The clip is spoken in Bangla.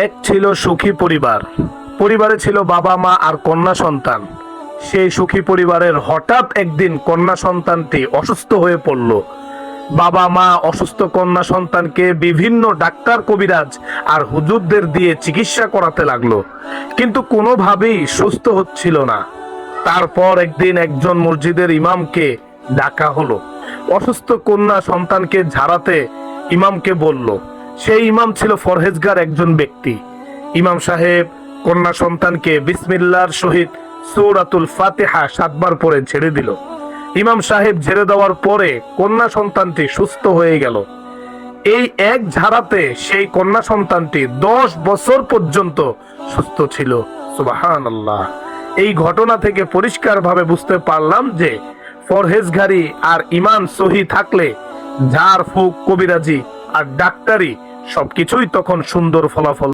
এক ছিল সুখী পরিবার। পরিবারে ছিল বাবা মা আর কন্যা সন্তান। সেই সুখী পরিবারের হঠাৎ একদিন কন্যা সন্তানটি অসুস্থ হয়ে পড়ল। বাবা মা অসুস্থ কন্যা সন্তানকে বিভিন্ন ডাক্তার, কবিরাজ আর হুজুরদের দিয়ে চিকিৎসা করাতে লাগলো, কিন্তু কোনোভাবেই সুস্থ হচ্ছিল না। তারপর একদিন একজন মসজিদের ইমামকে ডাকা হলো। অসুস্থ কন্যা সন্তানকে ঝাড়াতে ইমামকে বলল। সেই ইমাম ছিল পরহেজগার একজন ব্যক্তি। ইমাম সাহেব কন্যা সন্তানকে বিসমিল্লাহর সহিত সূরাতুল ফাতিহা 7 বার পরে ঝেড়ে দিল। ইমাম সাহেব ঝেড়ে দেওয়ার পরে কন্যা সন্তানটি সুস্থ হয়ে গেল। এই এক ঝাড়াতে সেই কন্যা সন্তানটি 10 বছর পর্যন্ত সুস্থ ছিল। সুবহানাল্লাহ। এই ঘটনা থেকে পরিষ্কারভাবে বুঝতে পারলাম যে পরহেজগারি আর ঈমান সহি থাকলে ঝাড় ফুঁক, কবিরাজি আর ডাক্তারি সবকিছুই তখন সুন্দর ফলাফল